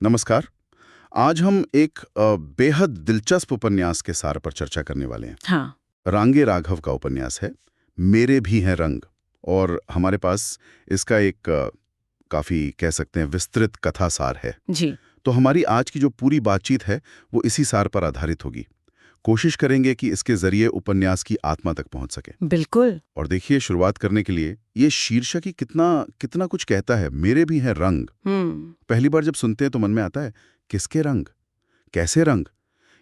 नमस्कार। आज हम एक बेहद दिलचस्प उपन्यास के सार पर चर्चा करने वाले हैं। हाँ। रांगे राघव का उपन्यास है मेरे भी हैं रंग। और हमारे पास इसका एक काफी कह सकते हैं विस्तृत कथा सार है। जी। तो हमारी आज की जो पूरी बातचीत है वो इसी सार पर आधारित होगी। कोशिश करेंगे कि इसके जरिए उपन्यास की आत्मा तक पहुंच सके। बिल्कुल। और देखिए, शुरुआत करने के लिए ये शीर्षक ही कितना कितना कुछ कहता है, मेरे भी हैं रंग। पहली बार जब सुनते हैं तो मन में आता है किसके रंग, कैसे रंग।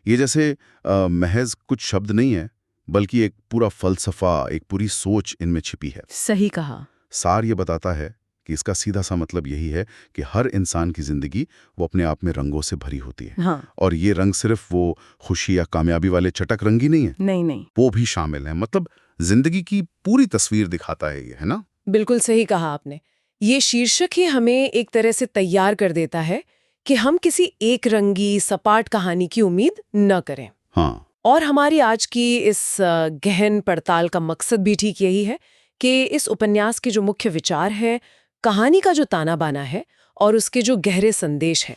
ये जैसे महज कुछ शब्द नहीं है, बल्कि एक पूरा फलसफा, एक पूरी सोच इनमें छिपी है। सही कहा। सार ये बताता है कि इसका सीधा सा मतलब यही है कि हर इंसान की जिंदगी वो अपने आप में रंगों से भरी होती है। हाँ। और ये रंग सिर्फ वो खुशी या कामयाबी वाले चटक रंग ही नहीं है, नहीं नहीं, वो भी शामिल है। मतलब जिंदगी की पूरी तस्वीर दिखाता है ये, है ना? बिल्कुल सही कहा आपने। ये शीर्षक ही हमें एक तरह से तैयार कर देता है कि हम किसी एक रंगी सपाट कहानी की उम्मीद न करें। हाँ। और हमारी आज की इस गहन पड़ताल का मकसद भी ठीक यही है कि इस उपन्यास के जो मुख्य विचार है, कहानी का जो ताना बाना है और उसके जो गहरे संदेश हैं,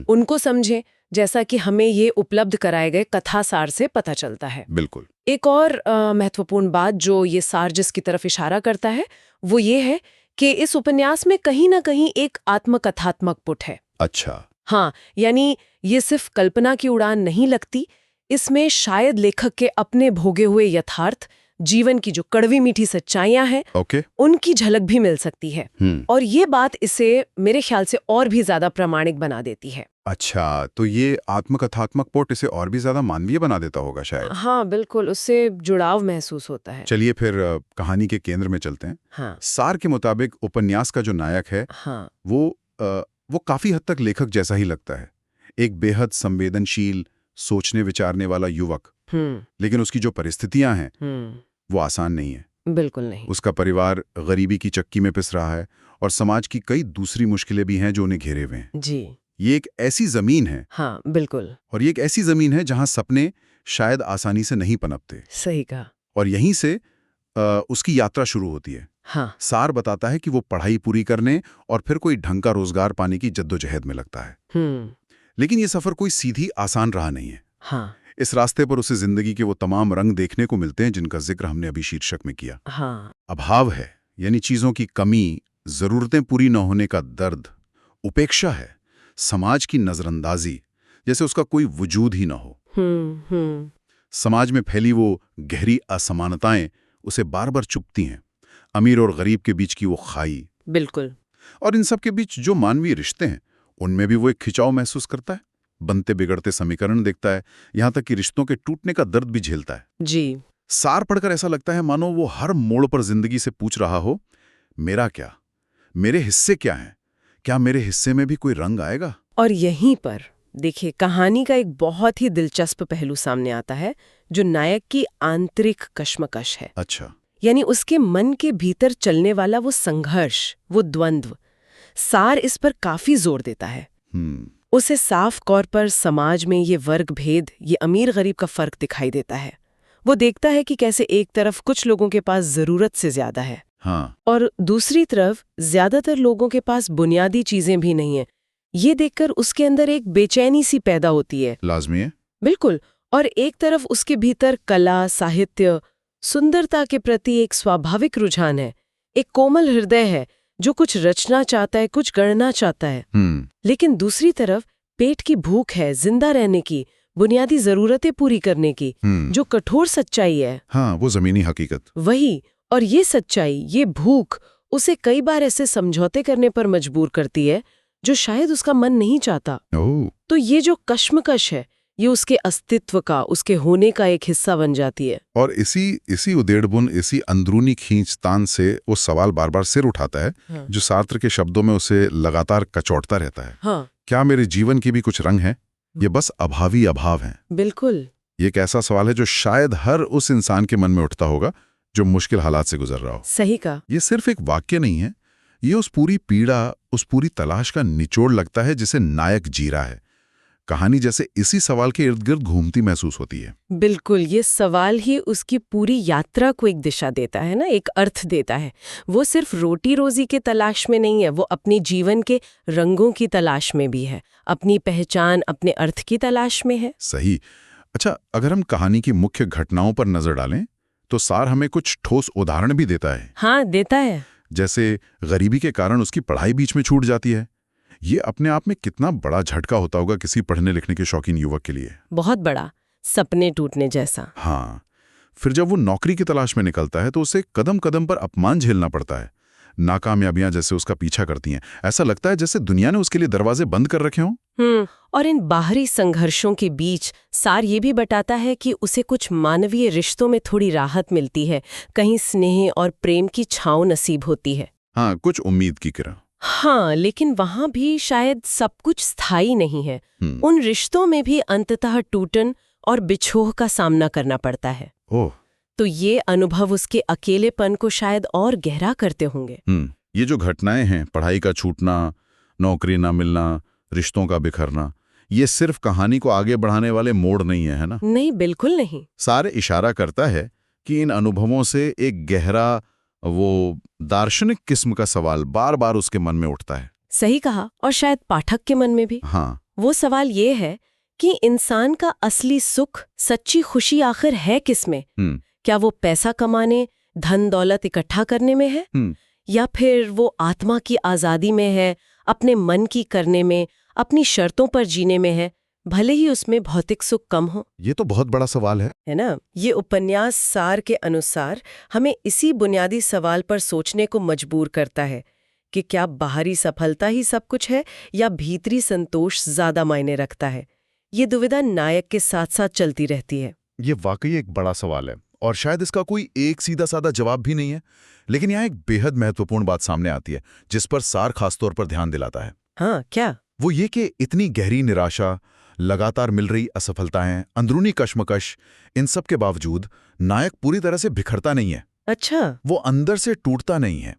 उनको समझें, जैसा कि हमें ये उपलब्ध कराए गए कथा सार से पता चलता है। बिल्कुल। एक और महत्वपूर्ण बात जो ये सार जिसकी तरफ इशारा करता है वो ये है कि इस उपन्यास में कहीं ना कहीं एक आत्मकथात्मक पुट है। अच्छा। हाँ, यानी ये सिर्फ कल्पना की उड़ान नहीं लगती, इसमें शायद लेखक के अपने भोगे हुए यथार्थ, जीवन की जो कड़वी मीठी सच्चाइयां हैं, उनकी झलक भी मिल सकती है। और ये बात इसे मेरे ख्याल से और भी ज्यादा प्रामाणिक बना देती है। अच्छा, तो ये आत्मकथात्मक पोट इसे और भी ज्यादा मानवीय बना देता होगा शायद। हाँ बिल्कुल, उससे जुड़ाव महसूस होता है। चलिए फिर कहानी के केंद्र में चलते हैं। हाँ। सार के मुताबिक उपन्यास का जो नायक है, हाँ। वो काफी हद तक लेखक जैसा ही लगता है। एक बेहद संवेदनशील, सोचने विचारने वाला युवक। लेकिन उसकी जो परिस्थितियां हैं वो आसान नहीं है। बिल्कुल नहीं। उसका परिवार गरीबी की चक्की में पिस रहा है और समाज की कई दूसरी मुश्किलें भी हैं जो उन्हें घेरे हुए हैं। जी। ये एक ऐसी जमीन है। हाँ बिल्कुल। और ये एक ऐसी जमीन है जहां सपने शायद आसानी से नहीं पनपते। सही कहा। और यहीं से उसकी यात्रा शुरू होती है। हाँ। सार बताता है कि वो पढ़ाई पूरी करने और फिर कोई ढंग का रोजगार पाने की जद्दोजहद में लगता है। लेकिन ये सफर कोई सीधी आसान राह नहीं है। हाँ। इस रास्ते पर उसे जिंदगी के वो तमाम रंग देखने को मिलते हैं जिनका जिक्र हमने अभी शीर्षक में किया। हाँ। अभाव है, यानी चीजों की कमी, जरूरतें पूरी न होने का दर्द। उपेक्षा है, समाज की नजरअंदाजी, जैसे उसका कोई वजूद ही न हो। समाज में फैली वो गहरी असमानताएं उसे बार बार चुभती हैं। अमीर और गरीब के बीच की वो खाई। बिल्कुल। और इन सब के बीच जो मानवीय रिश्ते हैं उनमें भी वो एक खिंचाव महसूस करता है। बनते बिगड़ते समीकरण देखता है, यहां तक कि रिश्तों के टूटने का दर्द भी झेलता है। जी। सार पढ़कर ऐसा लगता है मानो वो हर मोड़ पर जिंदगी से पूछ रहा हो, मेरा क्या, मेरे हिस्से क्या हैं, क्या मेरे हिस्से में भी कोई रंग आएगा? और यहीं पर देखिए, कहानी का एक बहुत ही दिलचस्प पहलू सामने आता है जो नायक की आंतरिक कश्मकश है। अच्छा। यानी उसके मन के भीतर चलने वाला वो संघर्ष, वो द्वंद्व। सार इस पर काफी जोर देता है। उसे साफ तौर पर समाज में ये वर्ग भेद, ये अमीर गरीब का फर्क दिखाई देता है। वो देखता है कि कैसे एक तरफ कुछ लोगों के पास जरूरत से ज्यादा है, हाँ। और दूसरी तरफ ज्यादातर लोगों के पास बुनियादी चीजें भी नहीं है। ये देखकर उसके अंदर एक बेचैनी सी पैदा होती है। लाजमी है। बिल्कुल। और एक तरफ उसके भीतर कला, साहित्य, सुंदरता के प्रति एक स्वाभाविक रुझान है। एक कोमल हृदय है जो कुछ रचना चाहता है, कुछ गढ़ना चाहता है। लेकिन दूसरी तरफ पेट की भूख है, जिंदा रहने की, बुनियादी जरूरतें पूरी करने की, जो कठोर सच्चाई है। हाँ, वो जमीनी हकीकत। वही। और ये सच्चाई, ये भूख उसे कई बार ऐसे समझौते करने पर मजबूर करती है जो शायद उसका मन नहीं चाहता। तो ये जो कश्मकश है, ये उसके अस्तित्व का, उसके होने का एक हिस्सा बन जाती है। और इसी उदेड़बुन, इसी अंदरूनी खींचतान से वो सवाल बार बार सिर उठाता है। हाँ। जो सार्त्र के शब्दों में उसे लगातार कचौड़ता रहता है। हाँ। क्या मेरे जीवन के भी कुछ रंग हैं? ये बस अभावी अभाव हैं। बिल्कुल। ये एक ऐसा सवाल है जो शायद हर उस इंसान के मन में उठता होगा जो मुश्किल हालात से गुजर रहा हो। सही कहा। ये सिर्फ एक वाक्य नहीं है, ये उस पूरी पीड़ा, उस पूरी तलाश का निचोड़ लगता है जिसे नायक जी रहा है। कहानी जैसे इसी सवाल के इर्द गिर्द घूमती महसूस होती है। बिल्कुल, ये सवाल ही उसकी पूरी यात्रा को एक दिशा देता है ना, एक अर्थ देता है। वो सिर्फ रोटी रोजी के तलाश में नहीं है, वो अपने जीवन के रंगों की तलाश में भी है, अपनी पहचान, अपने अर्थ की तलाश में है। सही। अच्छा, अगर हम कहानी की मुख्य घटनाओं पर नजर डालें तो सार हमें कुछ ठोस उदाहरण भी देता है। हाँ, देता है। जैसे गरीबी के कारण उसकी पढ़ाई बीच में छूट जाती है। ये अपने आप में कितना बड़ा झटका होता होगा किसी पढ़ने लिखने के शौकीन युवक के लिए। बहुत बड़ा, सपने टूटने जैसा। हाँ, फिर जब वो नौकरी की तलाश में निकलता है तो उसे कदम कदम पर अपमान झेलना पड़ता है। नाकामयाबियां जैसे उसका पीछा करती हैं। ऐसा लगता है जैसे दुनिया ने उसके लिए दरवाजे बंद कर रखे हों। और इन बाहरी संघर्षों के बीच सार ये भी बताता है कि उसे कुछ मानवीय रिश्तों में थोड़ी राहत मिलती है, कहीं स्नेह और प्रेम की छांव नसीब होती है। हाँ, कुछ उम्मीद की किरण। हाँ, लेकिन वहां भी शायद सब कुछ स्थायी नहीं है। उन रिश्तों में भी अंततः टूटन और बिछोह का सामना करना पड़ता है। ओह, तो ये अनुभव उसके अकेलेपन को शायद और गहरा करते होंगे। ये जो घटनाएं हैं, पढ़ाई का छूटना, नौकरी ना मिलना, रिश्तों का बिखरना, ये सिर्फ कहानी को आगे बढ़ाने वाले मोड़ नहीं है ना? नहीं, बिल्कुल नहीं। सारे इशारा करता है कि इन अनुभवों से एक गहरा, वो दार्शनिक किस्म का सवाल बार बार उसके मन में उठता है। सही कहा, और शायद पाठक के मन में भी। हाँ, वो सवाल ये है कि इंसान का असली सुख, सच्ची खुशी आखिर है किसमें? क्या वो पैसा कमाने, धन दौलत इकट्ठा करने में है, या फिर वो आत्मा की आजादी में है, अपने मन की करने में, अपनी शर्तों पर जीने में है, भले ही उसमें भौतिक सुख कम हो? ये तो बहुत बड़ा सवाल है ना? ये उपन्यास सार के अनुसार हमें इसी बुनियादी सवाल पर सोचने को मजबूर करता है कि क्या बाहरी सफलता ही सब कुछ है या भीतरी संतोष ज्यादा मायने रखता है। ये दुविधा नायक के साथ साथ चलती रहती है। ये वाकई एक बड़ा सवाल है और शायद इसका कोई एक सीधा साधा जवाब भी नहीं है। लेकिन यहाँ एक बेहद महत्वपूर्ण बात सामने आती है जिस पर सार खासतौर पर ध्यान दिलाता है। हाँ, क्या? वो ये कि इतनी गहरी निराशा, लगातार मिल रही असफलताएं, अंदरूनी कश्मकश, इन सब के बावजूद नायक पूरी तरह से बिखरता नहीं है। अच्छा, वो अंदर से टूटता नहीं है।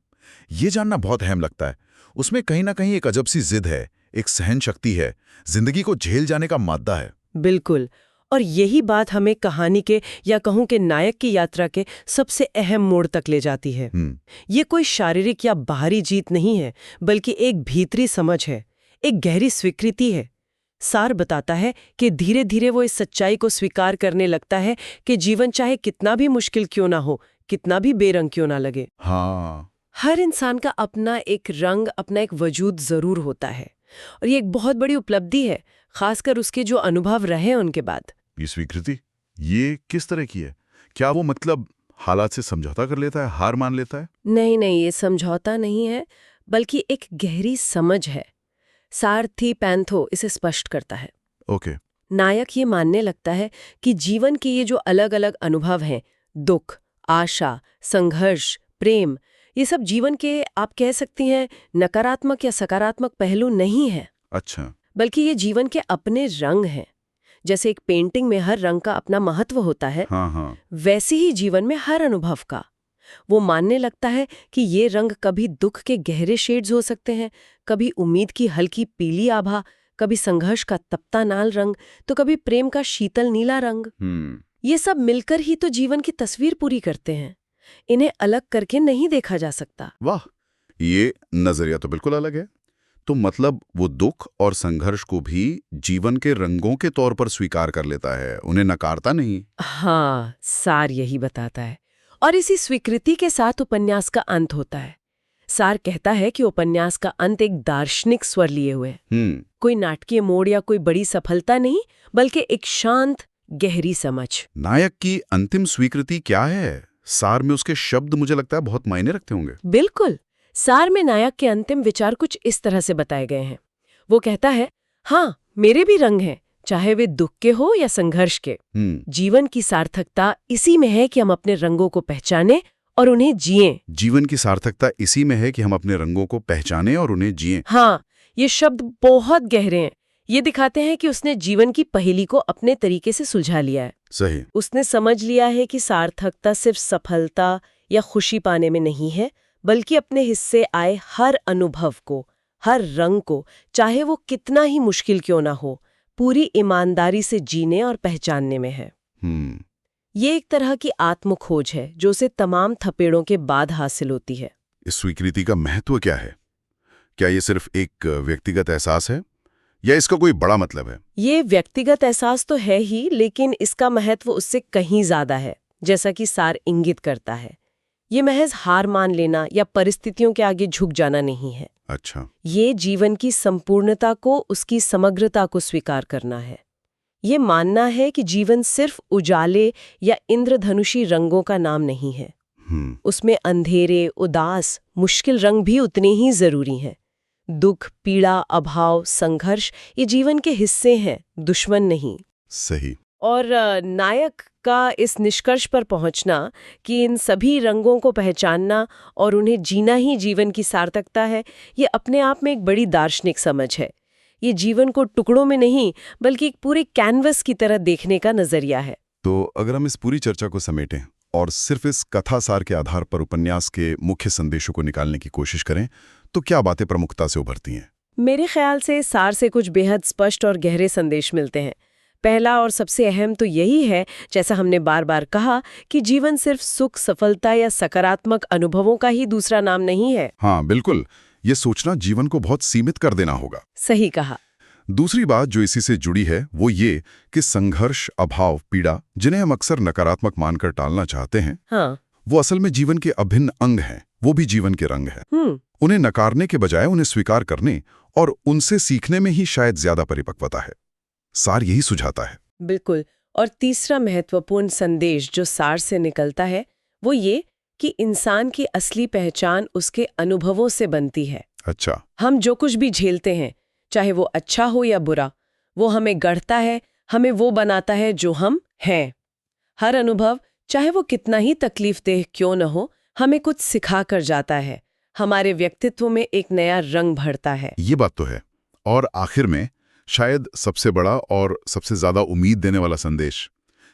ये जानना बहुत अहम लगता है। उसमें कहीं ना कहीं एक अजब सी जिद है, एक सहन शक्ति है, जिंदगी को झेल जाने का मादा है। बिल्कुल। और यही बात हमें कहानी के, या कहूं कि नायक की यात्रा के सबसे अहम मोड़ तक ले जाती है। ये कोई शारीरिक या बाहरी जीत नहीं है, बल्कि एक भीतरी समझ है, एक गहरी स्वीकृति है। सार बताता है कि धीरे धीरे वो इस सच्चाई को स्वीकार करने लगता है कि जीवन चाहे कितना भी मुश्किल क्यों ना हो, कितना भी बेरंग क्यों ना लगे, हाँ, हर इंसान का अपना एक रंग, अपना एक वजूद जरूर होता है। और ये एक बहुत बड़ी उपलब्धि है, खासकर उसके जो अनुभव रहे उनके बाद। ये स्वीकृति, ये किस तरह की है? क्या वो मतलब हालात से समझौता कर लेता है, हार मान लेता है? नहीं नहीं, ये समझौता नहीं है, बल्कि एक गहरी समझ है। सारथी पैंथो इसे स्पष्ट करता है। ओके। नायक ये मानने लगता है कि जीवन के ये जो अलग अलग अनुभव हैं, दुख, आशा, संघर्ष, प्रेम, ये सब जीवन के, आप कह सकती हैं, नकारात्मक या सकारात्मक पहलू नहीं है। अच्छा। बल्कि ये जीवन के अपने रंग हैं। जैसे एक पेंटिंग में हर रंग का अपना महत्व होता है, हाँ। वैसे ही जीवन में हर अनुभव का। वो मानने लगता है कि ये रंग कभी दुख के गहरे शेड्स हो सकते हैं, कभी उम्मीद की हल्की पीली आभा, कभी संघर्ष का तपता नाल रंग, तो कभी प्रेम का शीतल नीला रंग। ये सब मिलकर ही तो जीवन की तस्वीर पूरी करते हैं। इन्हें अलग करके नहीं देखा जा सकता। वाह, ये नजरिया तो बिल्कुल अलग है। तो मतलब वो दुख और संघर्ष को भी जीवन के रंगों के तौर पर स्वीकार कर लेता है, उन्हें नकारता नहीं। हाँ, सार यही बताता है। और इसी स्वीकृति के साथ उपन्यास का अंत होता है। सार कहता है कि उपन्यास का अंत एक दार्शनिक स्वर लिए हुए है। कोई नाटकीय मोड़ या कोई बड़ी सफलता नहीं, बल्कि एक शांत गहरी समझ। नायक की अंतिम स्वीकृति क्या है? सार में उसके शब्द मुझे लगता है बहुत मायने रखते होंगे। बिल्कुल। सार में नायक के अंतिम विचार कुछ इस तरह से बताए गए हैं। वो कहता है, हाँ, मेरे भी रंग हैं, चाहे वे दुख के हो या संघर्ष के। जीवन की सार्थकता इसी में है कि हम अपने रंगों को पहचानें और उन्हें जिएं। जीवन की सार्थकता इसी में है कि हम अपने रंगों को पहचानें और उन्हें जिएं। हाँ, ये शब्द बहुत गहरे हैं। ये दिखाते हैं कि उसने जीवन की पहेली को अपने तरीके से सुलझा लिया है। सही। उसने समझ लिया है कि सार्थकता सिर्फ सफलता या खुशी पाने में नहीं है, बल्कि अपने हिस्से आए हर अनुभव को, हर रंग को, चाहे वो कितना ही मुश्किल क्यों ना हो, पूरी ईमानदारी से जीने और पहचानने में है। ये एक तरह की आत्मखोज है जो उसे तमाम थपेड़ों के बाद हासिल होती है। इस स्वीकृति का महत्व क्या है? क्या ये सिर्फ एक व्यक्तिगत एहसास है या इसका कोई बड़ा मतलब है? ये व्यक्तिगत एहसास तो है ही, लेकिन इसका महत्व उससे कहीं ज्यादा है, जैसा कि सार इंगित करता है। ये महज हार मान लेना या परिस्थितियों के आगे झुक जाना नहीं है। अच्छा। ये जीवन की संपूर्णता को, उसकी समग्रता को स्वीकार करना है। ये मानना है कि जीवन सिर्फ उजाले या इंद्रधनुषी रंगों का नाम नहीं है। उसमें अंधेरे, उदास, मुश्किल रंग भी उतने ही जरूरी हैं। दुख, पीड़ा, अभाव, संघर्ष ये जीवन के हिस्से हैं, दुश्मन नहीं। सही। और नायक का इस निष्कर्ष पर पहुंचना कि इन सभी रंगों को पहचानना और उन्हें जीना ही जीवन की सार्थकता है, ये अपने आप में एक बड़ी दार्शनिक समझ है। ये जीवन को टुकड़ों में नहीं बल्कि एक पूरे कैनवस की तरह देखने का नजरिया है। तो अगर हम इस पूरी चर्चा को समेटें और सिर्फ इस कथासार के आधार पर उपन्यास के मुख्य संदेशों को निकालने की कोशिश करें, तो क्या बातें प्रमुखता से उभरती हैं? मेरे ख्याल से सार से कुछ बेहद स्पष्ट और गहरे संदेश मिलते हैं। पहला और सबसे अहम तो यही है, जैसा हमने बार बार कहा, कि जीवन सिर्फ सुख, सफलता या सकारात्मक अनुभवों का ही दूसरा नाम नहीं है। हाँ बिल्कुल, ये सोचना जीवन को बहुत सीमित कर देना होगा। सही कहा। दूसरी बात जो इसी से जुड़ी है वो ये कि संघर्ष, अभाव, पीड़ा, जिन्हें हम अक्सर नकारात्मक मानकर टालना चाहते हैं, हाँ, वो असल में जीवन के अभिन्न अंग हैं। वो भी जीवन के रंग हैं। उन्हें नकारने के बजाय उन्हें स्वीकार करने और उनसे सीखने में ही शायद ज्यादा परिपक्वता है। सार यही सुझाता है। बिल्कुल। और तीसरा महत्वपूर्ण संदेश जो सार से निकलता है वो ये कि इंसान की असली पहचान उसके अनुभवों से बनती है। अच्छा। हम जो कुछ भी झेलते हैं, चाहे वो अच्छा हो या बुरा, वो हमें गढ़ता है, हमें वो बनाता है जो हम हैं। हर अनुभव, चाहे वो कितना ही तकलीफदेह क्यों न हो, हमें कुछ सिखा कर जाता है, हमारे व्यक्तित्व में एक नया रंग भरता है। ये बात तो है। और आखिर में शायद सबसे बड़ा और सबसे ज्यादा उम्मीद देने वाला संदेश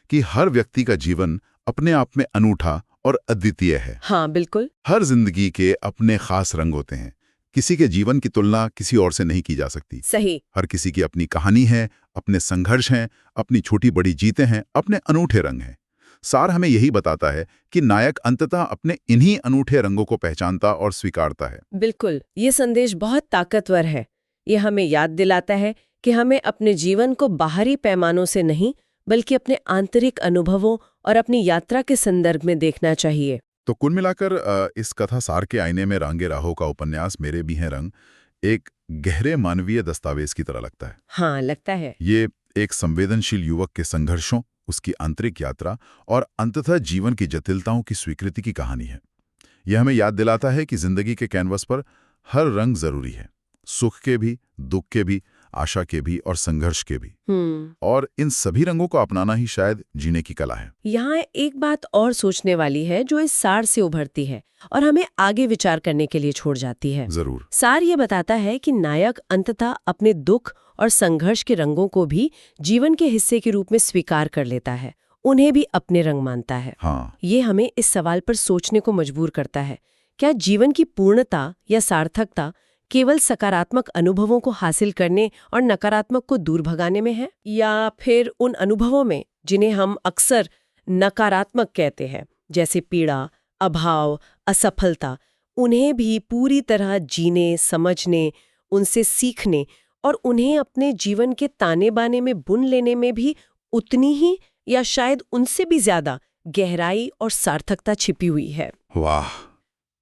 कि हर व्यक्ति का जीवन अपने आप में अनूठा और अद्वितीय है। हाँ बिल्कुल। हर जिंदगी के अपने खास रंग होते हैं। किसी के जीवन की तुलना किसी और से नहीं की जा सकती। सही। हर किसी की अपनी कहानी है, अपने संघर्ष हैं, अपनी छोटी बड़ी जीतें हैं, अपने अनूठे रंग हैं। सार हमें यही बताता है कि नायक अंततः अपने इन्हीं अनूठे रंगों को पहचानता और स्वीकारता है। बिल्कुल, ये संदेश बहुत ताकतवर है। ये हमें याद दिलाता है कि हमें अपने जीवन को बाहरी पैमानों से नहीं बल्कि अपने आंतरिक अनुभवों और अपनी यात्रा के संदर्भ में देखना चाहिए। तो कुल मिलाकर इस कथा सार के आईने में रांगे राहों का उपन्यास मेरे भी हैं रंग एक गहरे मानवीय दस्तावेज की तरह लगता है। हाँ, लगता है। ये एक संवेदनशील युवक के संघर्षों, उसकी आंतरिक यात्रा और अंततः जीवन की जटिलताओं की स्वीकृति की कहानी है। यह हमें याद दिलाता है कि जिंदगी के कैनवस पर हर रंग जरूरी है, सुख के भी, दुख के भी, आशा के भी और संघर्ष के भी। और इन सभी रंगों को अपनाना ही शायद जीने की कला है। यहाँ एक बात और सोचने वाली है जो इस सार से उभरती है और हमें आगे विचार करने के लिए छोड़ जाती है। जरूर। सार ये बताता है कि नायक अंततः अपने दुख और संघर्ष के रंगों को भी जीवन के हिस्से के रूप में स्वीकार कर लेता है, उन्हें भी अपने रंग मानता है। हाँ। ये हमें इस सवाल पर सोचने को मजबूर करता है, क्या जीवन की पूर्णता या सार्थकता केवल सकारात्मक अनुभवों को हासिल करने और नकारात्मक को दूर भगाने में है, या फिर उन अनुभवों में जिन्हें हम अक्सर नकारात्मक कहते हैं, जैसे पीड़ा, अभाव, असफलता, उन्हें भी पूरी तरह जीने, समझने, उनसे सीखने और उन्हें अपने जीवन के ताने बाने में बुन लेने में भी उतनी ही या शायद उनसे भी ज्यादा गहराई और सार्थकता छिपी हुई है। वाह।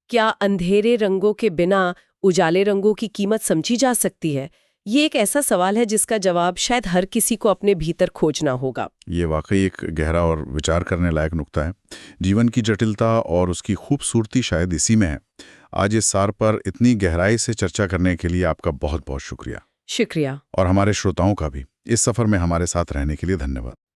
क्या अंधेरे रंगों के बिना उजाले रंगों की कीमत समझी जा सकती है? ये एक ऐसा सवाल है जिसका जवाब शायद हर किसी को अपने भीतर खोजना होगा। ये वाकई एक गहरा और विचार करने लायक नुक्ता है। जीवन की जटिलता और उसकी खूबसूरती शायद इसी में है। आज इस सार पर इतनी गहराई से चर्चा करने के लिए आपका बहुत बहुत शुक्रिया। शुक्रिया। और हमारे श्रोताओं का भी इस सफर में हमारे साथ रहने के लिए धन्यवाद।